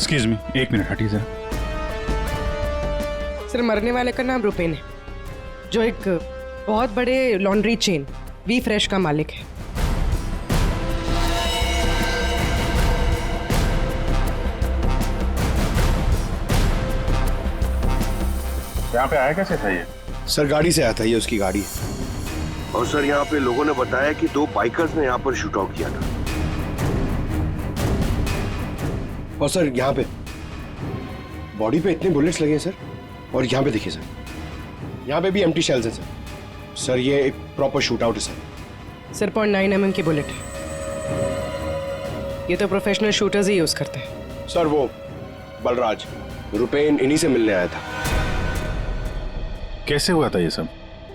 Excuse me, एक minute हटिए जरा। सर, मरने वाले का नाम रुपेन है, जो एक बहुत बड़े लॉन्ड्री चेन वी फ्रेश का मालिक है। यहाँ पे आया कैसे था ये? सर गाड़ी से आया था, ये उसकी गाड़ी है। और सर यहाँ पे लोगों ने बताया कि 2 बाइकर्स ने यहाँ पर शूट आउट किया था। और सर यहाँ पे बॉडी पे इतने बुलेट्स लगे हैं सर, और यहाँ पे देखिए सर, यहाँ पे भी एम्प्टी शेल्स हैं सर। सर ये एक प्रॉपर शूट आउट है सर। सर 0.9 mm की बुलेट है। ये तो प्रोफेशनल शूटर्स ही यूज करते हैं। सर वो बलराज रुपेन इन्हीं से मिलने आया था। कैसे हुआ था ये सब?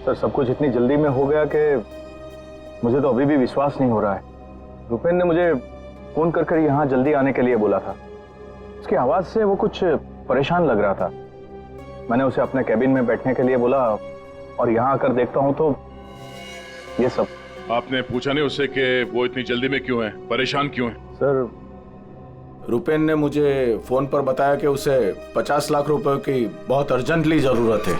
सर सब कुछ इतनी जल्दी में हो गया कि मुझे तो अभी भी विश्वास नहीं हो रहा है। रुपेन ने मुझे फोन कर यहाँ जल्दी आने के लिए बोला था। उसकी आवाज से वो कुछ परेशान लग रहा था। मैंने उसे अपने कैबिन में बैठने के लिए बोला और यहाँ आकर देखता हूँ तो ये सब। आपने पूछा नहीं उससे कि वो इतनी जल्दी में क्यों है, परेशान क्यों है? सर रुपेन ने मुझे फोन पर बताया कि उसे 50 लाख रुपए की बहुत अर्जेंटली जरूरत है।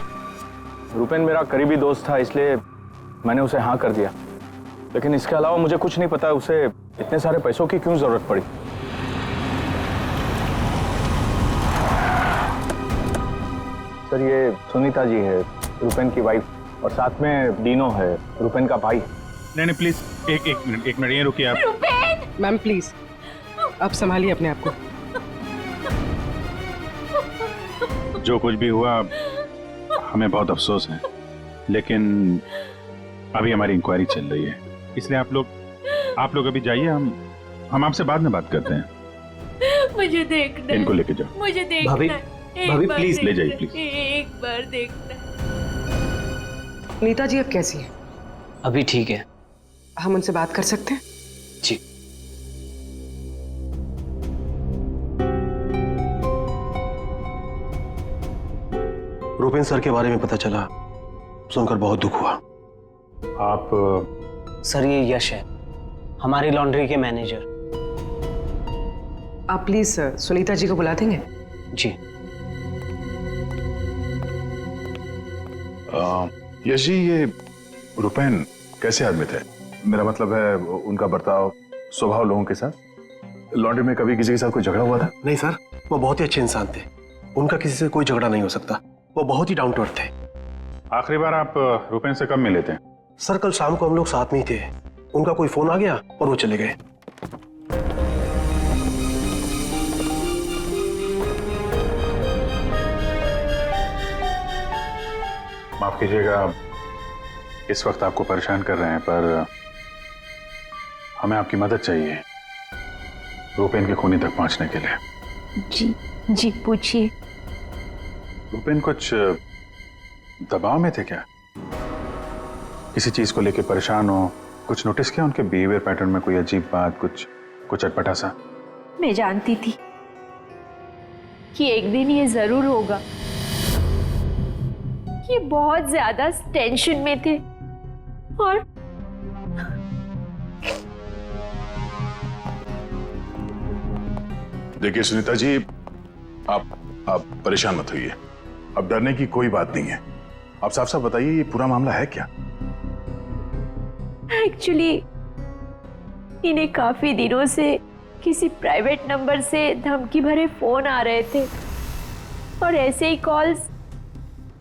रुपेन मेरा करीबी दोस्त था, इसलिए मैंने उसे हाँ कर दिया। लेकिन इसके अलावा मुझे कुछ नहीं पता उसे इतने सारे पैसों की क्यों जरूरत पड़ी। सर ये सुनीता जी है, रुपेन की वाइफ, और साथ में डीनो है, रुपेन का भाई। नहीं प्लीज एक मिनट ये रुकिए आप। मैम प्लीज, आप संभालिए अपने आप को। जो कुछ भी हुआ हमें बहुत अफसोस है, लेकिन अभी हमारी इंक्वायरी चल रही है, इसलिए आप लोग अभी जाइए। हम आपसे बाद में बात करते हैं। मुझे देखना, इनको लेके जाओ। मुझे देखना। भाभी प्लीज ले जाइए प्लीज। एक बार देखना। नीता जी अब कैसी है? अभी ठीक है। हम उनसे बात कर सकते हैं? जी। रुपेन सर के बारे में पता चला, सुनकर बहुत दुख हुआ। आप सर ये यश है, हमारी लॉन्ड्री के मैनेजर। आप प्लीज सुनीता जी को बुला देंगे? जी। यश जी, ये रुपेन कैसे आदमी थे? मेरा मतलब है उनका बर्ताव, स्वभाव लोगों के साथ। लॉन्ड्री में कभी किसी के साथ कोई झगड़ा हुआ था? नहीं सर, वो बहुत ही अच्छे इंसान थे, उनका किसी से कोई झगड़ा नहीं हो सकता। वो बहुत ही डाउन टू अर्थ थे। आखिरी बार आप रुपेन से कब मिले थे? सर कल शाम को हम लोग साथ में ही थे, उनका कोई फोन आ गया और वो चले गए। माफ कीजिएगा इस वक्त आपको परेशान कर रहे हैं, पर हमें आपकी मदद चाहिए रुपेन के खूनी तक पहुंचने के लिए। जी पूछिए। रुपेन कुछ दबाव में थे क्या? किसी चीज को लेकर परेशान हो? कुछ नोटिस किया उनके बिहेवियर पैटर्न में? कोई अजीब बात, कुछ अटपटा सा? मैं जानती थी कि एक दिन ये जरूर होगा। ये बहुत ज्यादा टेंशन में थे और देखिए सुनीता जी, आप परेशान मत होइए। अब डरने की कोई बात नहीं है। आप साफ साफ बताइए ये पूरा मामला है क्या? एक्चुअली इन्हें काफी दिनों से किसी प्राइवेट नंबर से धमकी भरे फोन आ रहे थे और ऐसे ही कॉल्स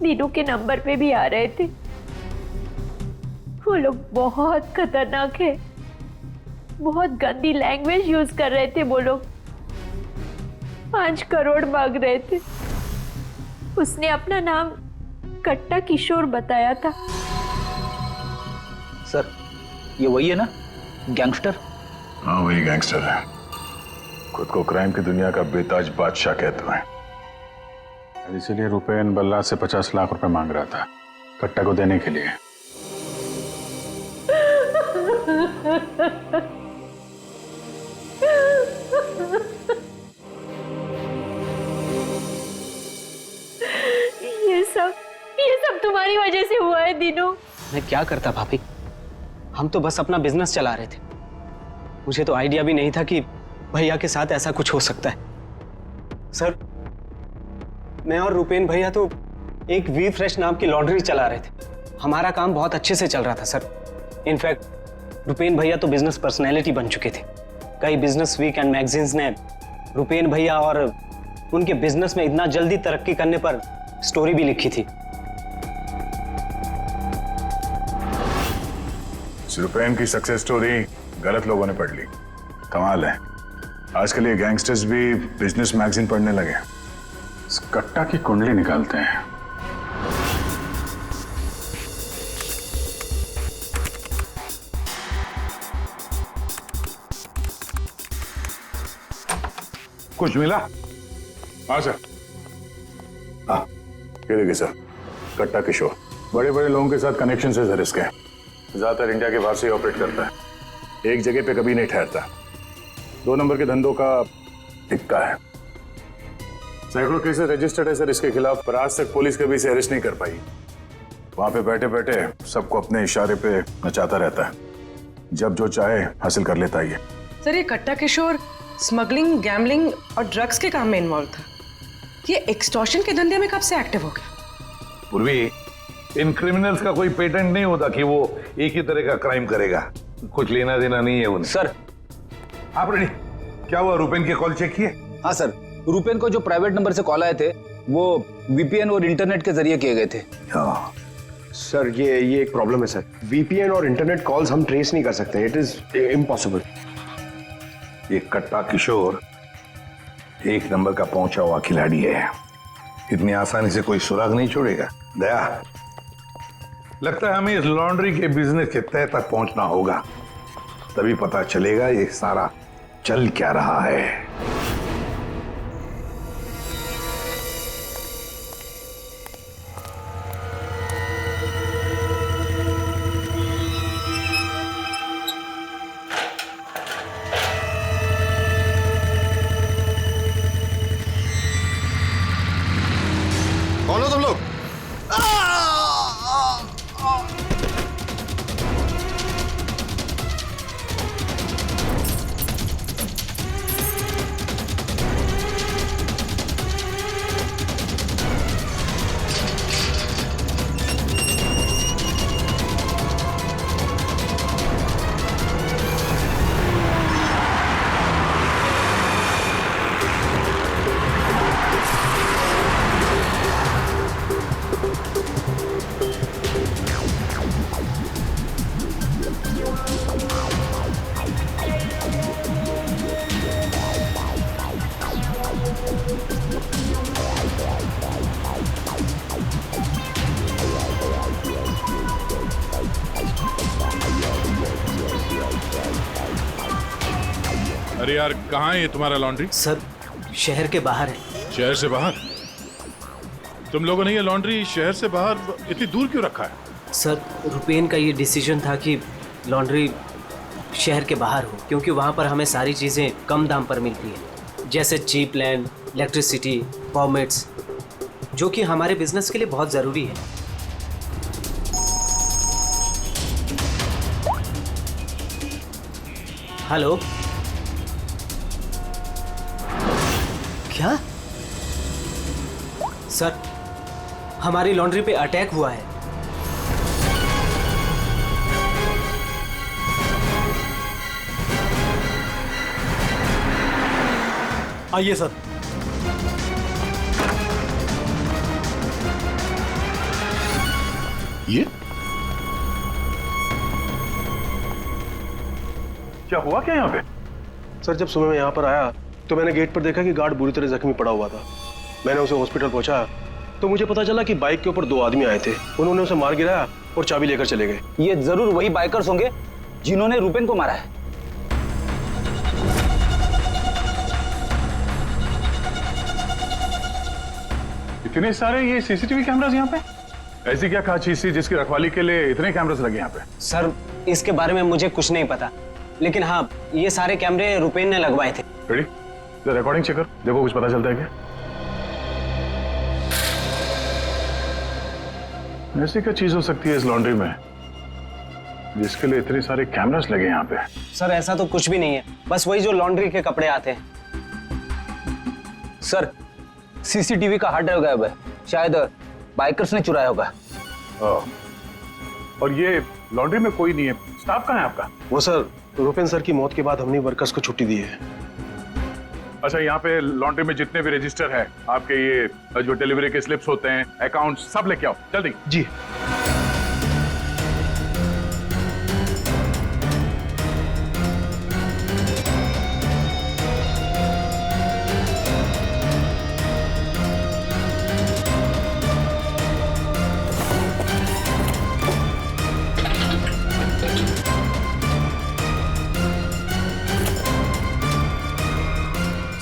दीनू के नंबर पे भी आ रहे थे। वो लोग बहुत खतरनाक है, बहुत गंदी लैंग्वेज यूज कर रहे थे। वो लोग 5 करोड़ मांग रहे थे। उसने अपना नाम कट्टा किशोर बताया था। सर ये वही है ना, गैंगस्टर? हाँ वही गैंगस्टर है। खुद को क्राइम की दुनिया का बेताज बादशाह कहते हैं। इसीलिए रुपेन बल्ला से 50 लाख रुपए मांग रहा था कट्टा को देने के लिए। ये सब तुम्हारी वजह से हुआ है दीनू। मैं क्या करता भाभी, हम तो बस अपना बिजनेस चला रहे थे। मुझे तो आइडिया भी नहीं था कि भैया के साथ ऐसा कुछ हो सकता है। सर, मैं और रुपेन भैया तो एक वी फ्रेश नाम की लॉन्ड्री चला रहे थे। हमारा काम बहुत अच्छे से चल रहा था सर। इनफैक्ट रुपेन भैया तो बिजनेस पर्सनैलिटी बन चुके थे। कई बिजनेस वीक एंड मैगजीन्स ने रुपेन भैया और उनके बिजनेस में इतना जल्दी तरक्की करने पर स्टोरी भी लिखी थी। रुपेन की सक्सेस स्टोरी गलत लोगों ने पढ़ ली। कमाल है, आजकल ये गैंगस्टर्स भी बिजनेस मैगजीन पढ़ने लगे। इस कट्टा की कुंडली निकालते हैं। कुछ मिला? हाँ सर। हाँ, ये देखिए सर, कट्टा किशोर बड़े बड़े लोगों के साथ कनेक्शन से सर इसके। ज्यादातर इंडिया के बाहर से ऑपरेट करता है, एक जगह पे कभी नहीं ठहरता। 2 नंबर के धंधों का टिक्का है। सैकड़ों केसेस रजिस्टर्ड है सर इसके खिलाफ, पर आज तक पुलिस कभी इसे अरेस्ट नहीं कर पाई। वहां पे बैठे बैठे सबको अपने इशारे पे नचाता रहता है, जब जो चाहे हासिल कर लेता है। सर, ये कट्टा किशोर स्मगलिंग, गैम्बलिंग और ड्रग्स के काम में इन्वॉल्व था। ये एक्सटॉर्शन के धंधे में कब से एक्टिव हो गया? पूर्वी, इन क्रिमिनल्स का कोई पेटेंट नहीं होता कि वो एक ही तरह का क्राइम करेगा। कुछ लेना देना नहीं है उन्हें। सर, आप रेडी? क्या हुआ, रुपेन के कॉल चेक किए? हाँ सर, रुपेन को जो प्राइवेट नंबर से कॉल आए थे वो वीपीएन और इंटरनेट के जरिए किए गए थे। हाँ सर, ये एक प्रॉब्लम है सर। वीपीएन और इंटरनेट कॉल्स हम ट्रेस नहीं कर सकते। It is impossible. ये कट्टा किशोर 1 नंबर का पहुंचा हुआ खिलाड़ी है। इतनी आसानी से कोई सुराग नहीं छोड़ेगा। दया, लगता है हमें इस लॉन्ड्री के बिजनेस के तह तक पहुंचना होगा, तभी पता चलेगा ये सारा चल क्या रहा है। कौन हो तुम लोग? अरे यार, कहाँ है ये तुम्हारा लॉन्ड्री? सर, शहर के बाहर है। शहर से बाहर? तुम लोगों ने ये लॉन्ड्री शहर से बाहर इतनी दूर क्यों रखा है? सर, रुपेन का ये डिसीजन था कि लॉन्ड्री शहर के बाहर हो, क्योंकि वहाँ पर हमें सारी चीज़ें कम दाम पर मिलती हैं, जैसे चीप लैंड, इलेक्ट्रिसिटी, परमिट्स, जो कि हमारे बिजनेस के लिए बहुत ज़रूरी है। हेलो, क्या? सर, हमारी लॉन्ड्री पे अटैक हुआ है। आइए सर। ये क्या हुआ क्या यहाँ पे? सर, जब सुबह मैं यहाँ पर आया तो मैंने गेट पर देखा कि गार्ड बुरी तरह जख्मी पड़ा हुआ था। मैंने उसे हॉस्पिटल पहुंचाया तो मुझे पता चला कि बाइक के ऊपर 2 आदमी आए थे। उन्होंने उसे मार गिराया और चाबी लेकर चले गए। ये जरूर वही बाइकर्स होंगे जिन्होंने रुपेन को मारा है। इतने सारे ये सीसीटीवी कैमरास यहाँ पे? ऐसी क्या खास चीज थी जिसकी रखवाली के लिए इतने कैमरास लगे यहाँ पे? सर, इसके बारे में मुझे कुछ नहीं पता, लेकिन हाँ, ये सारे कैमरे रुपेन ने लगवाए थे। रेडी? रिकॉर्डिंग चेक कर, देखो कुछ पता चलता है क्या? ऐसी क्या चीज हो सकती है इस लॉन्ड्री में जिसके लिए इतने सारे कैमरास लगे यहाँ पे? सर, ऐसा तो कुछ भी नहीं है, बस वही जो लॉन्ड्री के कपड़े आते हैं। सर सीसीटीवी का हार्ड ड्राइव गायब है, शायद बाइकर्स ने चुराया होगा। और ये लॉन्ड्री में कोई नहीं है, स्टाफ कहाँ है आपका? वो सर रुपेन सर की मौत के बाद हमने वर्कर्स को छुट्टी दी है। अच्छा, यहाँ पे लॉन्ड्री में जितने भी रजिस्टर है आपके, ये जो डिलीवरी के स्लिप्स होते हैं, अकाउंट, सब लेके आओ जल्दी। जी।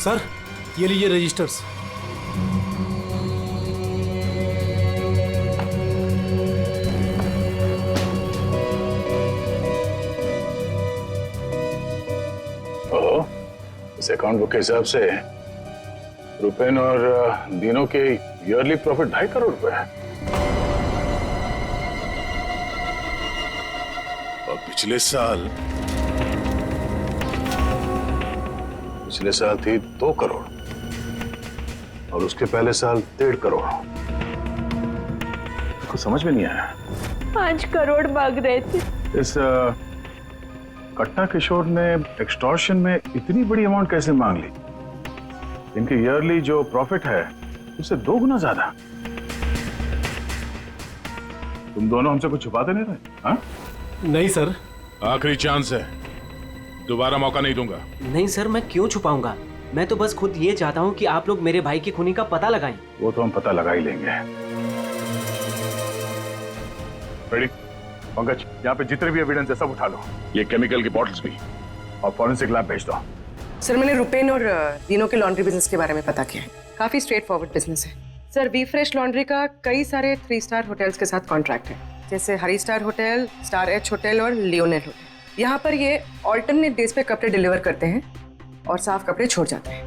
सर ये लीजिए रजिस्टर्स। ओह, इस अकाउंट बुक के हिसाब से रुपेन और दीनों के ईयरली प्रॉफिट 2.5 करोड़ रुपए है। और पिछले साल थी 2 करोड़ और उसके पहले साल 1.5 करोड़। कुछ समझ में नहीं आया। 5 करोड़ मांग रहे थे। इस कट्टा किशोर ने एक्सटॉर्शन में इतनी बड़ी अमाउंट कैसे मांग ली? इनके ईयरली जो प्रॉफिट है उससे 2 गुना ज्यादा। तुम दोनों हमसे कुछ छुपाते नहीं रहे? हाँ? नहीं सर। आखिरी चांस है, दोबारा मौका नहीं दूंगा। नहीं सर, मैं क्यों छुपाऊंगा? मैं तो बस खुद ये चाहता हूँ कि आप लोग मेरे भाई की खूनी का पता लगाएं। वो तो हम पता लगा ही लेंगे। रेडी? पंकज, यहाँ पे जितने भी एविडेंस है सब उठा लो, ये केमिकल की बॉटल्स भी, और फॉरेंसिक लैब भेज दो। सर मैंने रुपेन और दीनों के लॉन्ड्री बिजनेस के बारे में पता किया है। काफी स्ट्रेट फॉरवर्ड बिजनेस है सर। वी फ्रेश लॉन्ड्री का कई सारे 3 स्टार होटल्स के साथ कॉन्ट्रैक्ट है, जैसे Hari star hotel, star H hotel और लियोनेल होटल। यहाँ पर ये ऑल्टरनेट डेज पे कपड़े डिलीवर करते हैं और साफ कपड़े छोड़ जाते हैं।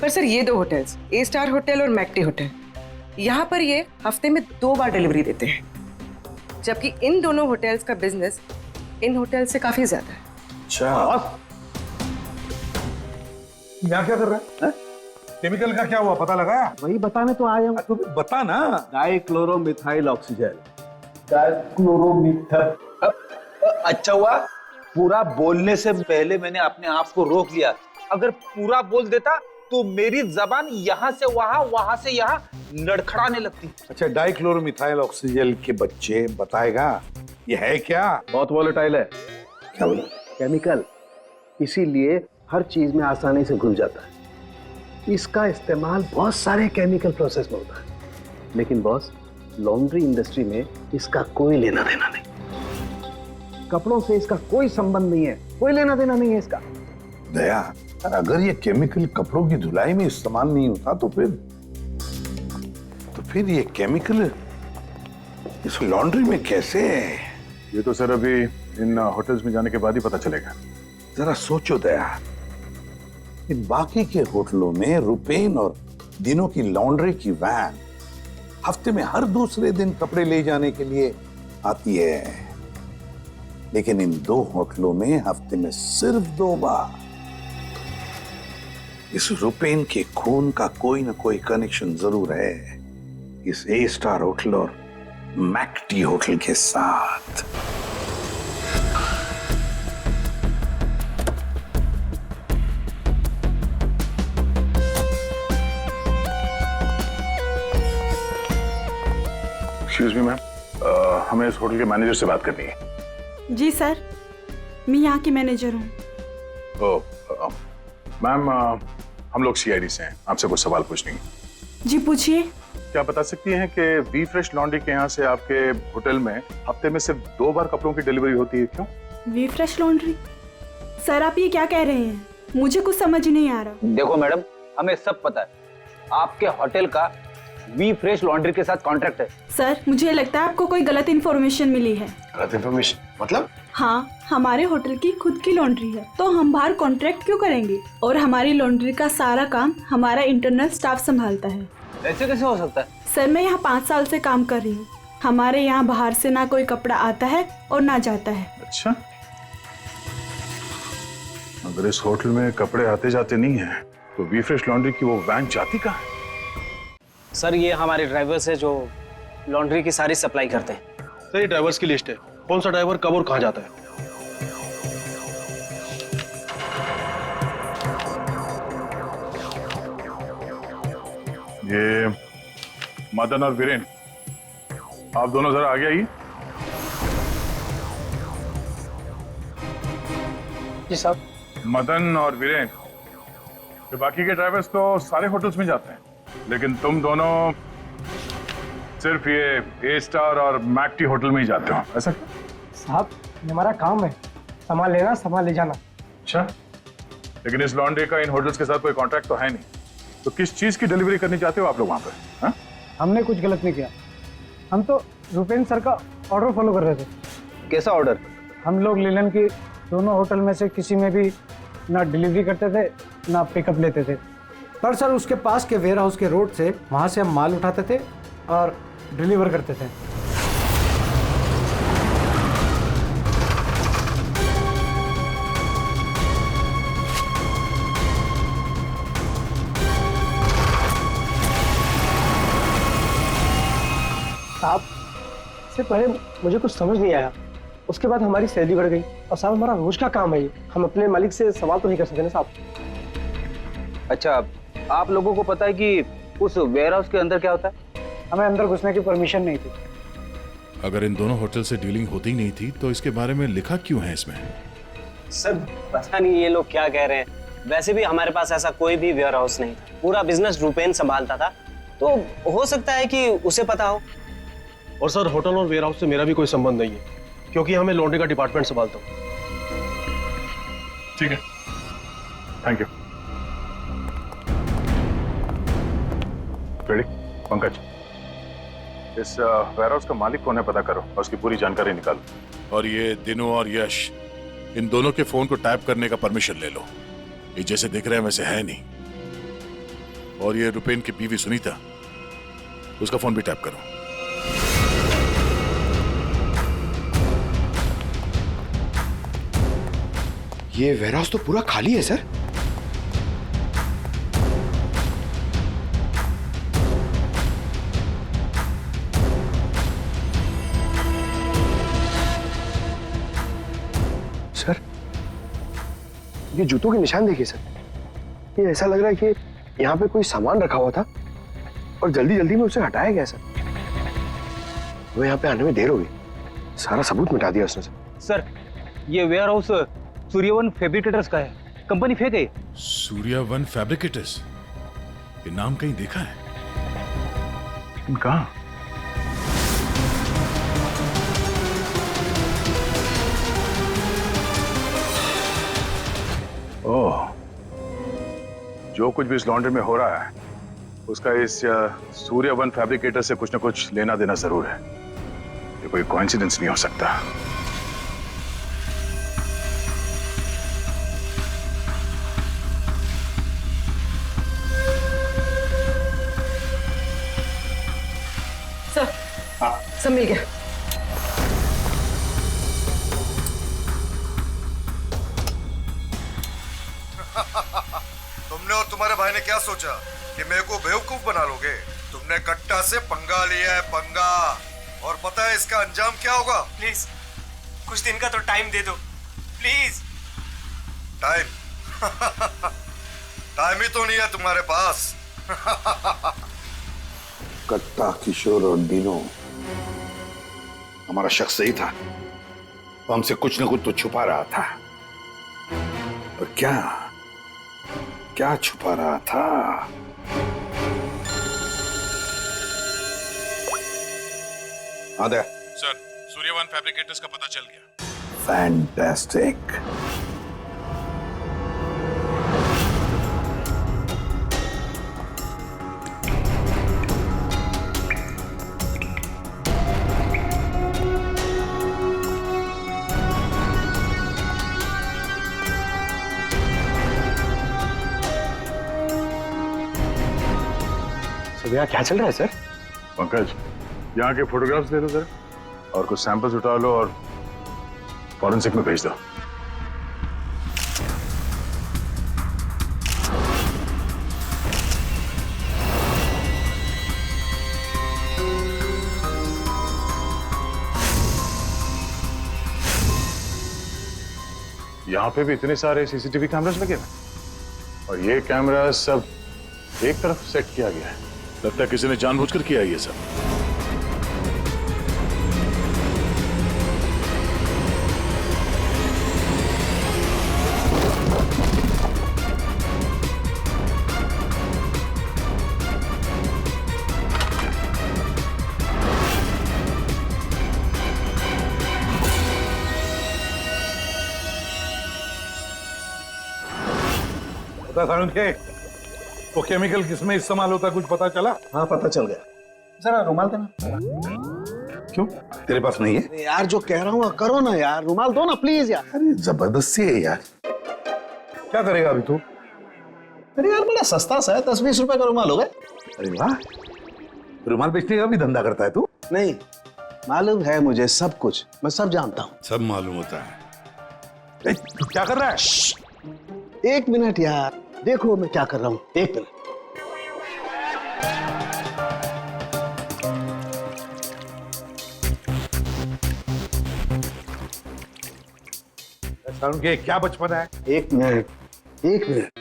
पर सर ये 2 होटल्स, ए स्टार होटल और मैक्टी होटल, यहाँ पर ये हफ्ते में 2 बार डिलीवरी देते हैं, जबकि इन दोनों होटल्स का बिजनेस इन होटल से काफी ज्यादा है। अच्छा, यहाँ क्या कर रहा है? केमिकल का क्या हुआ, पता लगाया? वही बताने तो आया हूँ। तो बता ना। डाइक्लोरोमिथाइल ऑक्सीजन। अच्छा हुआ पूरा बोलने से पहले मैंने अपने आप को रोक लिया। अगर पूरा बोल देता तो मेरी जबान यहाँ से वहां, वहां से यहाँ लड़खड़ाने लगती। अच्छा, डाइक्लोरोमिथाइल ऑक्सीजन के बच्चे बताएगा ये है क्या? बहुत वॉलेटाइल है। क्या बोला? केमिकल, इसीलिए हर चीज में आसानी से घुल जाता है। इसका इस्तेमाल बहुत सारे केमिकल प्रोसेस में होता है, लेकिन बॉस लॉन्ड्री इंडस्ट्री में इसका कोई लेना देना नहीं। कपड़ों से इसका कोई संबंध नहीं है, कोई लेना देना नहीं है इसका। दया, अगर ये केमिकल कपड़ों की धुलाई में इस्तेमाल नहीं होता तो फिर ये केमिकल इस लॉन्ड्री में कैसे? ये तो सर अभी इन होटल्स में जाने के बाद ही पता चलेगा। जरा सोचो दया, इन बाकी के होटलों में रुपेन और दिनों की लॉन्ड्री की वैन हफ्ते में हर दूसरे दिन कपड़े ले जाने के लिए आती है, लेकिन इन 2 होटलों में हफ्ते में सिर्फ 2 बार। इस रुपेन के खून का कोई ना कोई कनेक्शन जरूर है इस ए स्टार होटल और मैक्टी होटल के साथ। एक्सक्यूज मी मैम, हमें इस होटल के मैनेजर से बात करनी है। जी सर, मैं यहाँ की मैनेजर हूँ। मैम, हम लोग सीआईडी से हैं, आपसे कुछ सवाल पूछनी है। जी पूछिए। क्या बता सकती हैं कि वी फ्रेश लॉन्ड्री के यहाँ से आपके होटल में हफ्ते में सिर्फ 2 बार कपड़ों की डिलीवरी होती है, क्यों? We fresh laundry? सर आप ये क्या कह रहे हैं? मुझे कुछ समझ नहीं आ रहा। देखो मैडम, हमें सब पता है आपके होटल का वी फ्रेश लॉन्ड्री के साथ कॉन्ट्रैक्ट है। सर मुझे लगता है आपको कोई गलत इन्फॉर्मेशन मिली है। गलत इन्फॉर्मेशन मतलब? हाँ, हमारे होटल की खुद की लॉन्ड्री है, तो हम बाहर कॉन्ट्रैक्ट क्यों करेंगे? और हमारी लॉन्ड्री का सारा काम हमारा इंटरनल स्टाफ संभालता है। ऐसे कैसे हो सकता है? सर मैं यहाँ 5 साल से काम कर रही हूँ। हमारे यहाँ बाहर से ना कोई कपड़ा आता है और ना जाता है। अच्छा, अगर इस होटल में कपड़े आते जाते नहीं है तो वीफ्रेश लॉन्ड्री की वो वैन जाती कहाँ है? सर ये हमारे ड्राइवर्स है जो लॉन्ड्री की सारी सप्लाई करते हैं। सर ये ड्राइवर्स की लिस्ट है, कौन सा ड्राइवर कब और कहाँ जाता है। ये मदन और वीरेन, आप दोनों जरा आगे आइए। जी साहब। मदन और वीरेन, ये बाकी के ड्राइवर्स तो सारे होटल्स में जाते हैं, लेकिन तुम दोनों सिर्फ ये ए स्टार और मैक टी होटल में ही जाते हो, ऐसा क्यों? साहब ये हमारा काम है, सामान लेना सामान ले जाना। अच्छा, लेकिन इस लॉन्ड्री का इन होटल्स के साथ कोई कॉन्ट्रैक्ट तो है नहीं, तो किस चीज की डिलीवरी करनी चाहते हो आप लोग वहां पर? हाँ? हमने कुछ गलत नहीं किया, हम तो रुपेन सर का ऑर्डर फॉलो कर रहे थे। कैसा ऑर्डर? हम लोग लिनन की दोनों होटल में से किसी में भी ना डिलीवरी करते थे ना पिकअप लेते थे, पर सर उसके पास के वेयर हाउस के रोड से वहाँ से हम माल उठाते थे और डिलीवर करते थे। साहब इससे पहले मुझे कुछ समझ नहीं आया, उसके बाद हमारी सैलरी बढ़ गई और साहब हमारा रोज का काम है ये, हम अपने मालिक से सवाल तो नहीं कर सकते ना साहब। अच्छा, आप लोगों को पता है कि उस वेयर हाउस के अंदर क्या होता है? हमें अंदर घुसने की परमिशन नहीं थी। अगर इन दोनों होटल से डीलिंग होती नहीं थी तो इसके बारे में लिखा क्यों है इसमें? सर पता नहीं ये लोग क्या कह रहे हैं, वैसे भी हमारे पास ऐसा कोई भी वेयर हाउस नहीं था, पूरा बिजनेस रुपेन संभालता था, तो हो सकता है कि उसे पता हो। और सर होटल और वेयर हाउस से मेरा भी कोई संबंध नहीं है, क्योंकि हमें लॉन्ड्री का डिपार्टमेंट संभालता हूँ। ठीक है, थैंक यू। रेडी? पंकज, इस वेयर हाउस का मालिक कौन है पता करो और उसकी पूरी जानकारी निकालो। और ये दिनू और यश, इन दोनों के फोन को टैप करने का परमिशन ले लो, ये जैसे दिख रहे हैं वैसे है नहीं। और ये रुपेन की बीवी सुनीता, उसका फोन भी टैप करो। ये वेयरहाउस तो पूरा खाली है सर। सर ये जूतों के निशान देखिए सर, ये ऐसा लग रहा है कि यहाँ पे कोई सामान रखा हुआ था और जल्दी जल्दी में उसे हटाया गया सर। वो यहाँ पे आने में देर हो गई, सारा सबूत मिटा दिया उसने सर। सर ये वेयर हाउस सूर्यवन फैब्रिकेटर्स का है, कंपनी फेक है। सूर्यवन फैब्रिकेटर्स, ये नाम कहीं देखा है? लेकिन कहां? ओह, जो कुछ भी इस लॉन्ड्री में हो रहा है उसका इस सूर्यवन फैब्रिकेटर से कुछ न कुछ लेना देना जरूर है। ये कोई कोइंसिडेंस नहीं हो सकता। सब मिल गया। तुमने और तुम्हारे भाई ने क्या सोचा कि मेरे को बेवकूफ बना लोगे? तुमने कट्टा से पंगा लिया है, पंगा। और पता है इसका अंजाम क्या होगा? प्लीज कुछ दिन का तो टाइम दे दो प्लीज। टाइम? टाइम ही तो नहीं है तुम्हारे पास। कट्टा, किशोर और दीनो, हमारा शख्स सही था, वो हमसे कुछ न कुछ तो छुपा रहा था। और क्या क्या छुपा रहा था? आदे सर, सूर्यवन फैब्रिकेटर्स का पता चल गया। फैंटास्टिक। यहाँ क्या चल रहा है सर? पंकज, यहाँ के फोटोग्राफ्स ले लो जरा और कुछ सैंपल्स उठा लो और फॉरेंसिक में भेज दो। यहाँ पे भी इतने सारे सीसीटीवी कैमरास लगे हुए और ये कैमरा सब एक तरफ सेट किया गया है। लगता है किसी ने जानबूझकर किया है ये सब। के वो केमिकल किसमें इस्तेमाल होता कुछ पता चला? हाँ पता चल गया। जरा रुमाल देना। क्यों तेरे पास नहीं है? यार जो कह रहा हूँ करो ना यार, रुमाल दो ना प्लीज यार। अरे जबरदस्ती है यार। क्या करेगा अभी तू? अरे यार बड़ा सस्ता सा है, 10-20 रुपए का रुमाल होगा। अरे वाह, रुमाल बेचने का भी धंधा करता है तू? नहीं, मालूम है मुझे सब कुछ, मैं सब जानता हूँ। सब मालूम होता है। तू क्या कर रहा है? 1 मिनट यार, देखो मैं क्या कर रहा हूँ। 1 मिनट। के क्या बचपन है? 1 मिनट, 1 मिनट।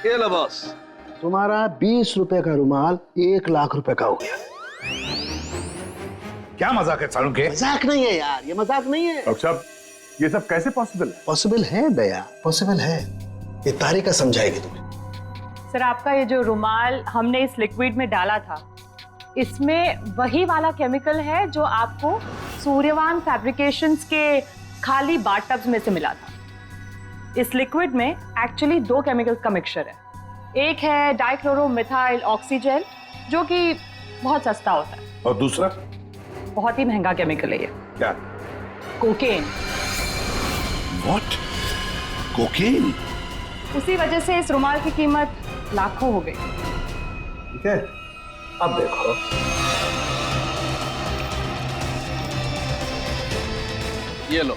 ये लो बॉस, तुम्हारा 20 रुपए का रुमाल 1 लाख रुपए का हो गया। क्या मजाक है सालू के? मजाक नहीं है यार, ये मजाक नहीं है। डॉक्टर साहब ये सब कैसे पॉसिबल है? पॉसिबल है दया, पॉसिबल है। ये तारिका समझाएगी तुम्हें। सर आपका ये जो रुमाल हमने इस लिक्विड में डाला था, इसमें वही वाला केमिकल है जो आपको सूर्यवान फैब्रिकेशंस के खाली बाथटब्स में से मिला था। इस लिक्विड में एक्चुअली 2 केमिकल्स का मिक्सचर है। एक है डाइक्लोरोमिथाइल ऑक्सीजेल जो कि बहुत सस्ता होता है, और दूसरा बहुत ही महंगा केमिकल है ये। क्या? कोकेन। व्हाट? कोकेन? उसी वजह से इस रुमाल की कीमत लाखों हो गई। ठीक है, अब देखो। ये लो,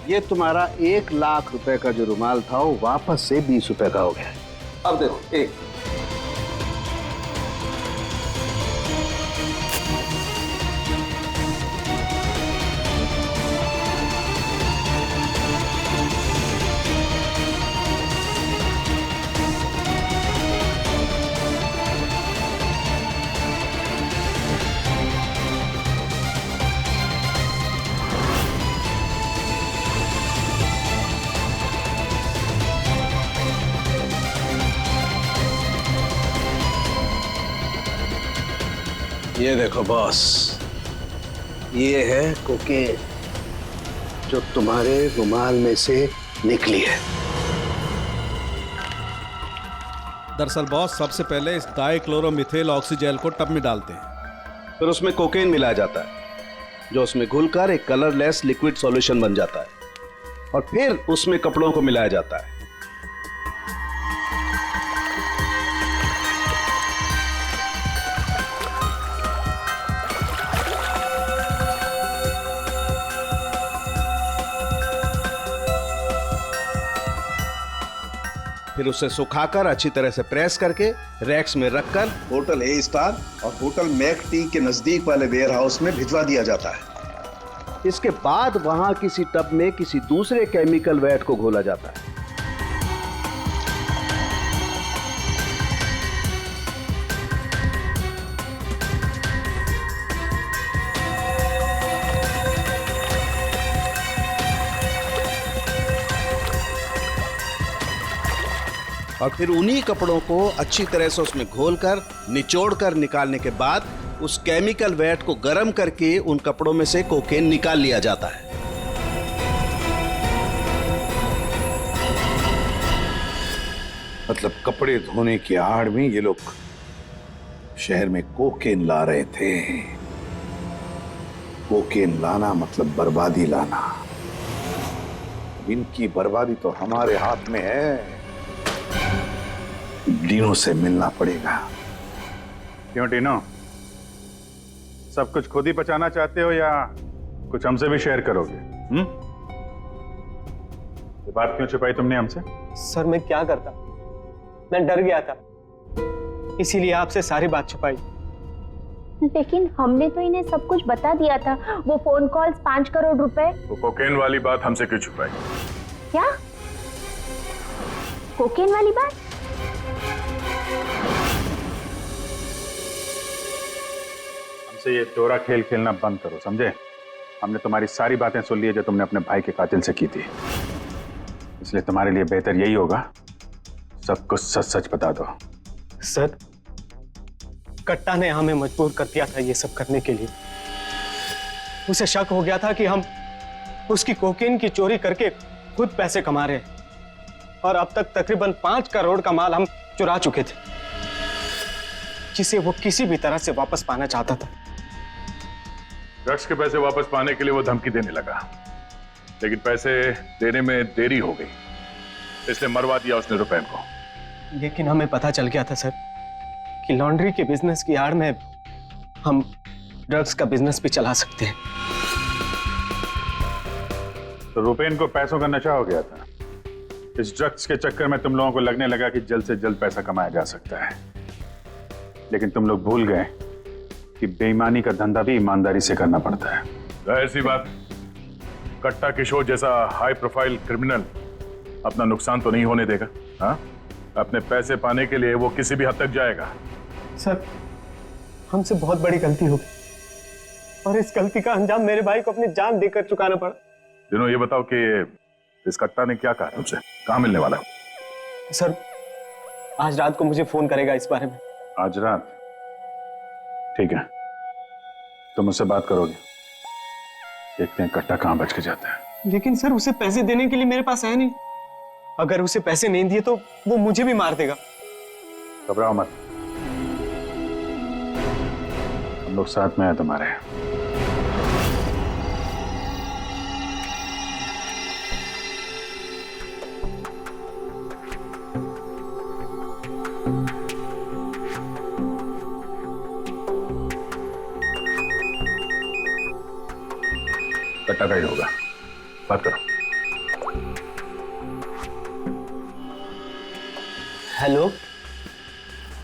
ये तुम्हारा 1 लाख रुपए का जो रुमाल था वो वापस से 20 रुपए का हो गया। अब देखो, एक ये देखो बॉस, ये है कोकेन जो तुम्हारे रुमाल में से निकली है। दरअसल बॉस सबसे पहले इस डाइक्लोरोमिथेल ऑक्सीजेल को टब में डालते हैं, फिर उसमें कोकेन मिलाया जाता है जो उसमें घुलकर एक कलरलेस लिक्विड सॉल्यूशन बन जाता है और फिर उसमें कपड़ों को मिलाया जाता है। फिर उसे सुखाकर अच्छी तरह से प्रेस करके रैक्स में रखकर होटल ए स्टार और होटल मैक टी के नजदीक वाले वेयर हाउस में भिजवा दिया जाता है। इसके बाद वहां किसी टब में किसी दूसरे केमिकल वैट को घोला जाता है। और फिर उन्हीं कपड़ों को अच्छी तरह से उसमें घोलकर निचोड़कर निकालने के बाद उस केमिकल वैट को गर्म करके उन कपड़ों में से कोकेन निकाल लिया जाता है। मतलब कपड़े धोने की आड़ में ये लोग शहर में कोकेन ला रहे थे। कोकेन लाना मतलब बर्बादी लाना। इनकी बर्बादी तो हमारे हाथ में है। डीनो से मिलना पड़ेगा। क्यों डीनो, सब कुछ खुद ही पचाना चाहते हो या कुछ हमसे भी शेयर करोगे? ये बात क्यों छुपाई तुमने हमसे? सर मैं क्या करता, मैं डर गया था, इसीलिए आपसे सारी बात छुपाई। लेकिन हमने तो इन्हें सब कुछ बता दिया था, वो फोन कॉल्स, 5 करोड़ रुपए। वो कोकेन वाली बात हमसे क्यों छुपाई? क्या कोकेन वाली बात? हमसे ये चोरा खेल खेलना बंद करो, समझे? हमने तुम्हारी सारी बातें सुन ली है जो तुमने अपने भाई के कातिल से की थी, इसलिए तुम्हारे लिए बेहतर यही होगा सब कुछ सच सच बता दो। सर, कट्टा ने हमें मजबूर कर दिया था ये सब करने के लिए। उसे शक हो गया था कि हम उसकी कोकेन की चोरी करके खुद पैसे कमा रहे हैं, और अब तक तकरीबन 5 करोड़ का माल हम चुरा चुके थे, जिसे वो किसी भी तरह से वापस पाना चाहता था। ड्रग्स के पैसे वापस पाने के लिए वो धमकी देने लगा, लेकिन पैसे देने में देरी हो गई, इसलिए मरवा दिया उसने रुपैन को। लेकिन हमें पता चल गया था सर कि लॉन्ड्री के बिजनेस की आड़ में हम ड्रग्स का बिजनेस भी चला सकते हैं। तो रुपैन को पैसों का नशा हो गया था। इस ड्रग्स के चक्कर में तुम लोगों को लगने लगा कि जल्द से जल्द पैसा कमाया जा सकता है, लेकिन तुम लोग भूल गए कि बेईमानी का धंधा भी ईमानदारी से करना पड़ता है। जाहिर सी बात, कट्टा किशोर जैसा हाई प्रोफाइल क्रिमिनल अपना नुकसान तो नहीं होने देगा। हाँ, अपने पैसे पाने के लिए वो किसी भी हद तक जाएगा। सर, हमसे बहुत बड़ी गलती हो गई, और इस गलती का अंजाम मेरे भाई को अपनी जान देकर चुकाना पड़ा। दिनों, ये बताओ कि इस कट्टा ने क्या कहा तुमसे? कहाँ मिलने वाला? सर, आज रात को मुझे फोन करेगा इस बारे में। आज रात? ठीक है, तुम मुझसे बात करोगे, देखते हैं कट्टा कहाँ बच के जाता है। लेकिन सर, उसे पैसे देने के लिए मेरे पास है नहीं। अगर उसे पैसे नहीं दिए तो वो मुझे भी मार देगा। घबराओ मत, हम लोग साथ में हैं तुम्हारे। कट्टा का ही होगा, बात करो। हेलो,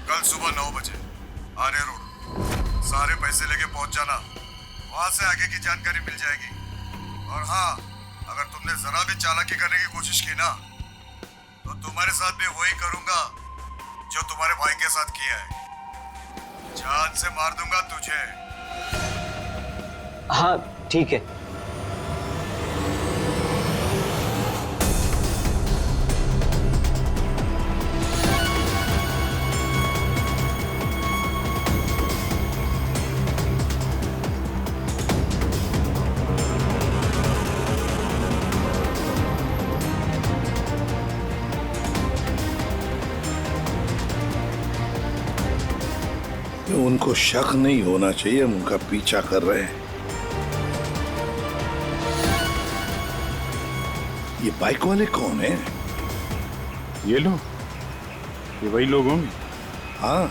कल सुबह 9 बजे आर्य रोड, सारे पैसे लेके पहुंच जाना, वहां से आगे की जानकारी मिल जाएगी। और हाँ, अगर तुमने जरा भी चालाकी करने की कोशिश की ना, तो तुम्हारे साथ भी वही करूंगा जो तुम्हारे भाई के साथ किया है। जान से मार दूंगा तुझे। हाँ ठीक है। उनको शक नहीं होना चाहिए, हम उनका पीछा कर रहे हैं। ये बाइक वाले कौन हैं? ये लोग, ये वही लोग होंगे। हाँ,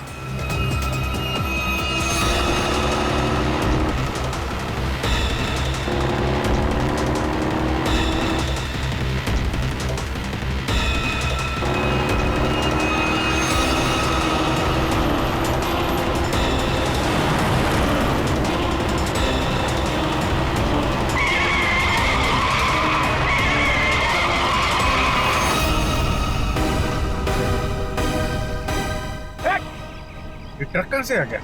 ट्रक से आ गया।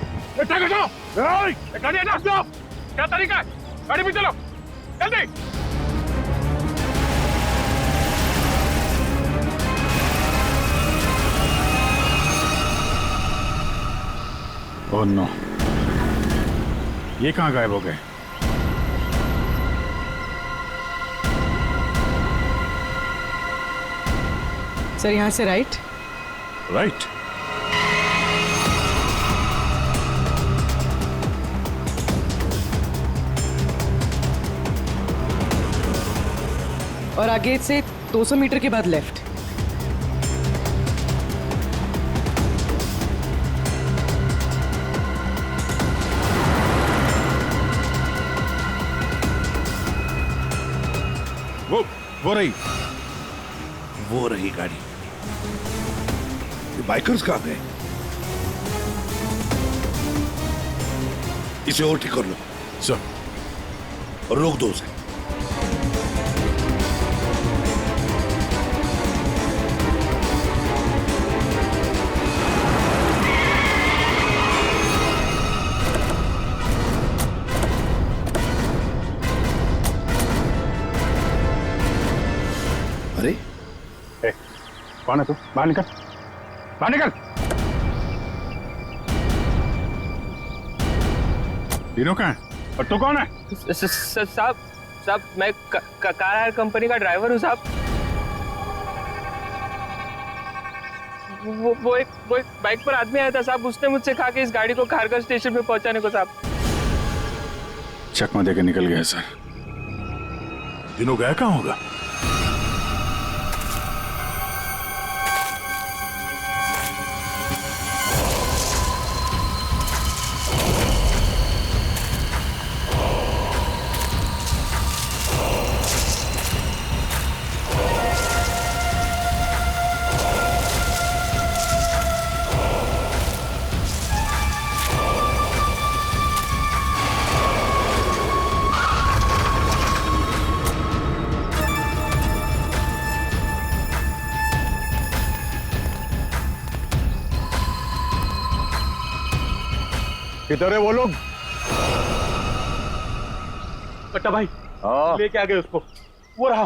गाड़ी हटा दो। क्या तरीका है? गाड़ी में चलो, जल्दी। ओह नो, ये कहाँ गायब हो गए? सर, यहाँ से राइट। राइट? और आगे से 200 मीटर के बाद लेफ्ट। वो रही वो रही गाड़ी। बाइकर्स कहाँ गए? इसे और ठीक कर लो सर। और रोक दो उसे। अरे कौन है तू? बाहर निकल, बाहर निकल। तीनों कहाँ है और तू कौन है? साहब मैं कार हायर कंपनी का ड्राइवर हूँ साहब। वो एक बाइक पर आदमी आया था साहब, उसने मुझसे कहा कि इस गाड़ी को खारगर स्टेशन पे पहुंचाने को साहब। चकमा देके निकल गया सर। दिनों गया कहाँ होगा? किधर है वो लोग? कट्टा भाई लेके आ गए उसको। वो रहा।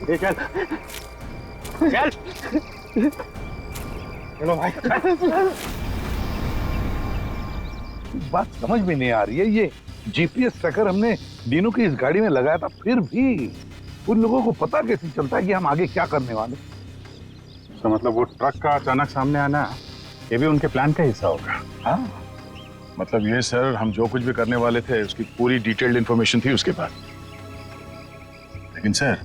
चल चल चलो भाई। बात समझ में नहीं आ रही है, ये जीपीएस ट्रैकर हमने दिनों की इस गाड़ी में लगाया था, फिर भी उन लोगों को पता कैसे चलता है कि हम आगे क्या करने वाले? तो मतलब वो ट्रक का अचानक सामने आना ये भी उनके प्लान का हिस्सा होगा? हाँ, मतलब ये सर, हम जो कुछ भी करने वाले थे उसकी पूरी डिटेल्ड इंफॉर्मेशन थी उसके पास। लेकिन सर,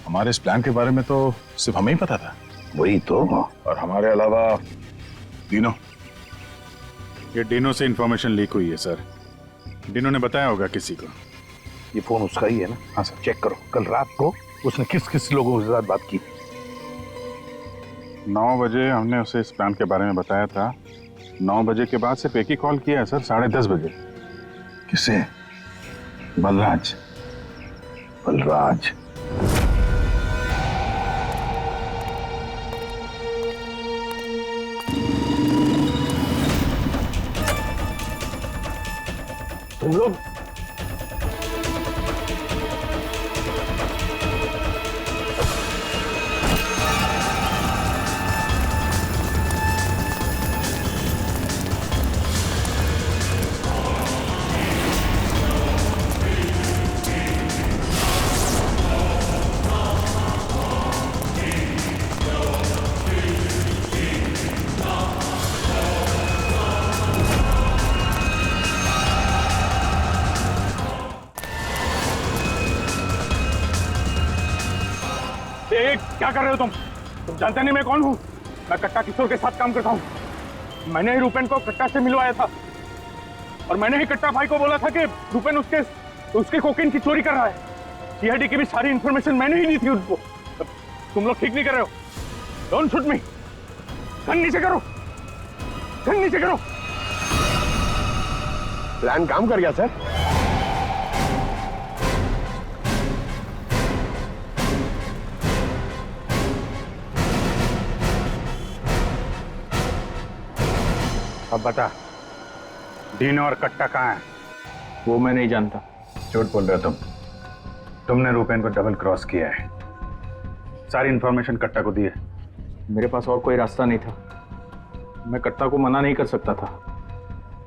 हमारे इस प्लान के बारे में तो सिर्फ हमें ही पता था। वही तो। और हमारे अलावा डिनो। ये डिनो से इंफॉर्मेशन लीक हुई है सर। डिनो ने बताया होगा किसी को। ये फोन उसका ही है ना? हाँ सर। चेक करो कल रात को उसने किस किस लोगों के साथ बात की। 9 बजे हमने उसे इस प्लान के बारे में बताया था। 9 बजे के बाद सिर्फ एक ही कॉल किया है सर, 10:30 बजे। किसे? बलराज। बलराज तुम लोग क्या कर रहे हो तुम जानते नहीं मैं कौन हूँ? मैं कट्टा किशोर के साथ काम करता हूँ। मैंने ही रूपेन को कट्टा से मिलवाया था और मैंने ही कट्टा भाई को बोला था कि रूपेन उसके कोकेन की चोरी कर रहा है। सीआईडी की भी सारी इंफॉर्मेशन मैंने ही दी थी उनको। तुम लोग ठीक नहीं कर रहे हो। Don't shoot me. गन नीचे करो, गन नीचे करो। प्लान काम कर गया सर। अब बता, डिनो और कट्टा कहाँ है? वो मैं नहीं जानता। झूठ बोल रहे हो तुम। तुमने रूपेन को डबल क्रॉस किया है। सारी इंफॉर्मेशन कट्टा को दी है। मेरे पास और कोई रास्ता नहीं था। मैं कट्टा को मना नहीं कर सकता था।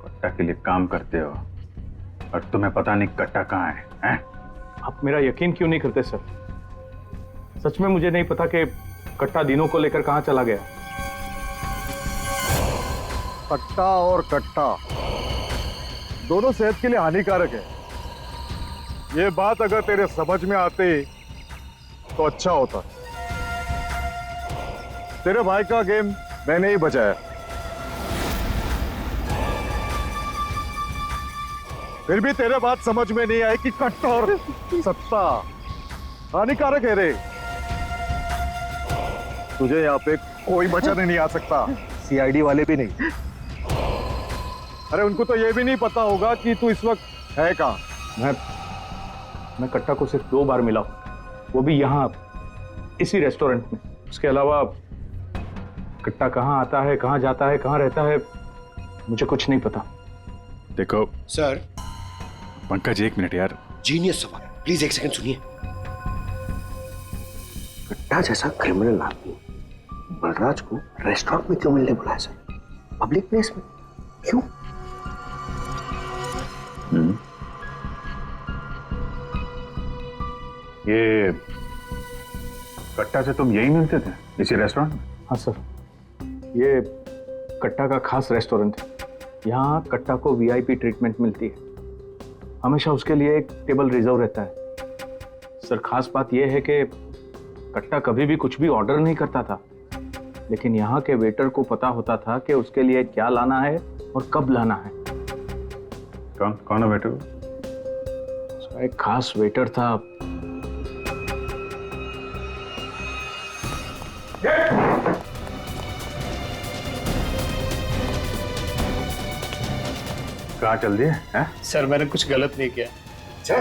कट्टा के लिए काम करते हो और तुम्हें पता नहीं कट्टा कहाँ है, हैं? आप मेरा यकीन क्यों नहीं करते सर? सच में मुझे नहीं पता कि कट्टा दिनों को लेकर कहाँ चला गया। कट्टा और कट्टा दोनों सेहत के लिए हानिकारक है। ये बात अगर तेरे समझ में आती तो अच्छा होता। तेरे भाई का गेम मैंने ही बचाया। फिर भी तेरे बात समझ में नहीं आई कि कट्टा और सत्ता हानिकारक है रे। तुझे यहाँ पे कोई बचाने नहीं आ सकता, सीआईडी वाले भी नहीं। अरे उनको तो ये भी नहीं पता होगा कि तू इस वक्त है कहाँ। मैं कट्टा को सिर्फ 2 बार मिला हूं, वो भी यहाँ इसी रेस्टोरेंट में। उसके अलावा कट्टा कहाँ आता है, कहाँ जाता है, कहाँ रहता है, मुझे कुछ नहीं पता। देखो सर। पंकज, 1 मिनट यार। जीनियस सवाल, प्लीज 1 सेकंड सुनिए। कट्टा जैसा क्रिमिनल आदमी बलराज को रेस्टोरेंट में क्यों मिलने बुलाया सर? पब्लिक प्लेस में क्यों? ये कट्टा से तुम यही मिलते थे, इसी रेस्टोरेंट में? हाँ सर, ये कट्टा का खास रेस्टोरेंट है। यहाँ कट्टा को वीआईपी ट्रीटमेंट मिलती है। हमेशा उसके लिए एक टेबल रिजर्व रहता है। सर, खास बात यह है कि कट्टा कभी भी कुछ भी ऑर्डर नहीं करता था, लेकिन यहाँ के वेटर को पता होता था कि उसके लिए क्या लाना है और कब लाना है। कौन है वेटर? एक खास वेटर था। कहाँ चल दिए हैं? सर मैंने कुछ गलत नहीं किया। अच्छा,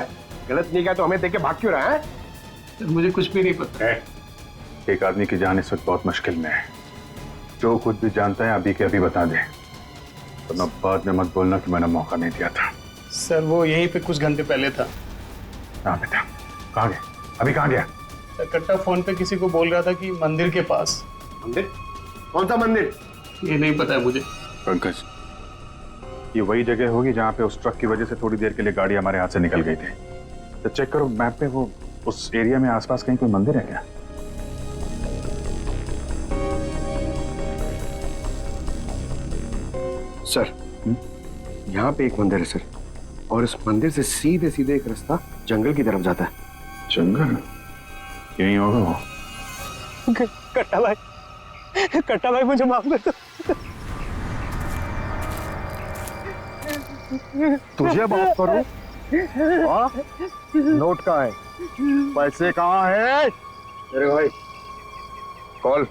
गलत नहीं किया तो हमें देख के भाग क्यों रहा है? सर मुझे कुछ भी नहीं पता। एक आदमी की जान इस वक्त बहुत मुश्किल में है। जो कुछ भी जानता है अभी के अभी बता दे, वरना बाद में मत बोलना कि मैंने मौका नहीं दिया था। सर वो यहीं पे कुछ घंटे पहले था। हाँ बेटा, कहाँ गया? अभी कहाँ गया? सर कट्टा फोन पे किसी को बोल रहा था कि मंदिर के पास। मंदिर? कौन सा मंदिर? ये नहीं पता है मुझे। पंकज, ये वही जगह होगी जहाँ पे उस ट्रक की वजह से थोड़ी देर के लिए गाड़ी हमारे हाथ से निकल गई थी। तो चेक करो मैप पे, वो उस एरिया में आसपास कहीं कोई मंदिर है क्या? सर, यहाँ पे एक मंदिर है सर, और इस मंदिर से सीधे सीधे एक रास्ता जंगल की तरफ जाता है। जंगल? यही होगा वो। कट्टा भाई मुझे माफ कर दो। तुझे माफ करूं? नोट कहाँ है? पैसे कहाँ है? अरे भाई, कॉल।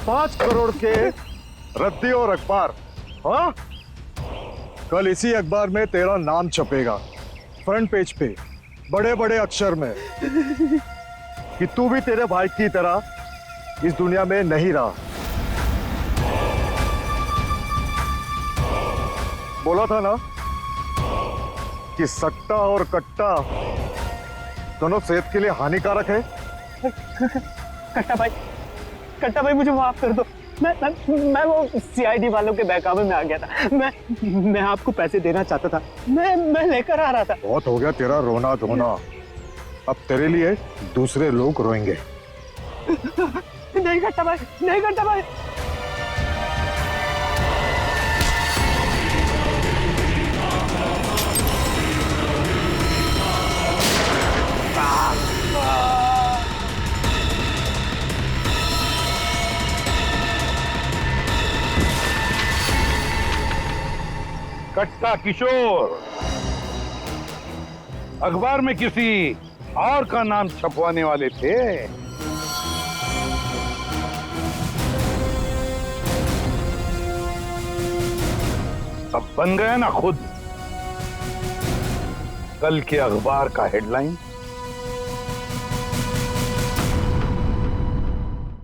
$5 करोड़ के रद्दी और अखबार। हाँ, कल इसी अखबार में तेरा नाम छपेगा, फ्रंट पेज पे बड़े बड़े अक्षर में, कि तू भी तेरे भाई की तरह इस दुनिया में नहीं रहा। बोला था ना कि सट्टा और कट्टा दोनों सेहत के लिए हानिकारक है। कट्टा भाई मुझे माफ कर दो। मैं वो सीआईडी वालों के बहकावे में आ गया था। मैं आपको पैसे देना चाहता था। मैं लेकर आ रहा था। बहुत हो गया तेरा रोना धोना, अब तेरे लिए दूसरे लोग रोएंगे। नहीं कट्टा भाई, नहीं कट्टा भाई। कट्टा किशोर अखबार में किसी और का नाम छपवाने वाले थे। अब बन गया ना खुद। कल के अखबार का हेडलाइन